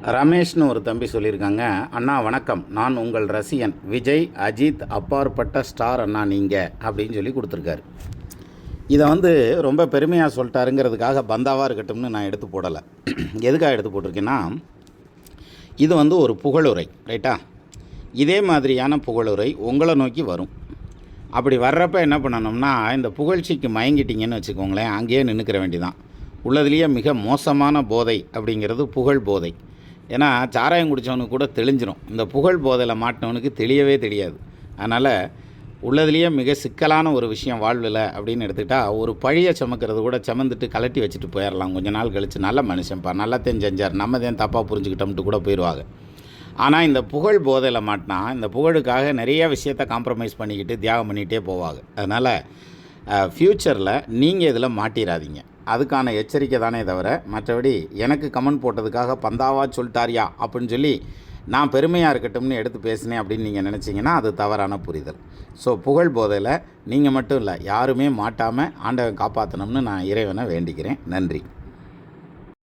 ரமேஷ்னு ஒரு தம்பி சொல்லியிருக்காங்க. அண்ணா வணக்கம், நான் உங்கள் ரசிகன். விஜய், அஜித் அப்பாற்பட்ட ஸ்டார் அண்ணா நீங்கள் அப்படின்னு சொல்லி கொடுத்துருக்காரு. இதை ரொம்ப பெருமையாக சொல்லிட்டாருங்கிறதுக்காக பந்தாவாக இருக்கட்டும்னு நான் எடுத்து போடலை. எதுக்காக எடுத்து போட்டிருக்கேன்னா, இது ஒரு புகழுரை, ரைட்டா? இதே மாதிரியான புகழுரை உங்களை நோக்கி வரும். அப்படி வர்றப்ப என்ன பண்ணணும்னா, இந்த புகழ்ச்சிக்கு மயங்கிட்டீங்கன்னு வச்சுக்கோங்களேன், அங்கேயே நின்றுக்கிற வேண்டிதான். உள்ளதுலேயே மிக மோசமான போதை அப்படிங்கிறது புகழ் போதை. ஏன்னா சாராயம் குடித்தவனுக்கு கூட தெளிஞ்சிடும், இந்த புகழ் போதையில் மாட்டினவனுக்கு தெளியவே தெரியாது. அதனால் உள்ளதுலேயே மிக சிக்கலான ஒரு விஷயம் வாழ்வில் அப்படின்னு எடுத்துக்கிட்டால், ஒரு பழியை சுமக்கிறது கூட சுமந்துட்டு கலட்டி வச்சுட்டு போயிடலாம். கொஞ்ச நாள் கழித்து நல்ல மனுஷன்ப்பா, நல்லத்தையும் செஞ்சார், நம்ம தான் தப்பாக புரிஞ்சுக்கிட்டோம்ட்டு கூட போயிடுவாங்க. ஆனால் இந்த புகழ் போதையில் மாட்டினா இந்த புகழுக்காக நிறைய விஷயத்தை காம்ப்ரமைஸ் பண்ணிக்கிட்டு தியாகம் பண்ணிகிட்டே போவாங்க. அதனால் ஃப்யூச்சரில் நீங்கள் இதில் மாட்டிடாதீங்க. அதுக்கான எச்சரிக்கை தானே தவிர, மற்றபடி எனக்கு கமெண்ட் போட்டதுக்காக பந்தாவா சொல்லிட்டாரியா அப்படின்னு சொல்லி நான் பெருமையாக இருக்கட்டும்னு எடுத்து பேசினேன் அப்படின்னு நீங்கள் நினச்சிங்கன்னா அது தவறான புரிதல். ஸோ புகழ் போதையில் நீங்கள் மட்டும் இல்லை, யாருமே மாட்டாமல் ஆண்டவன் காப்பாற்றணும்னு நான் இறைவனை வேண்டிக்கிறேன். நன்றி.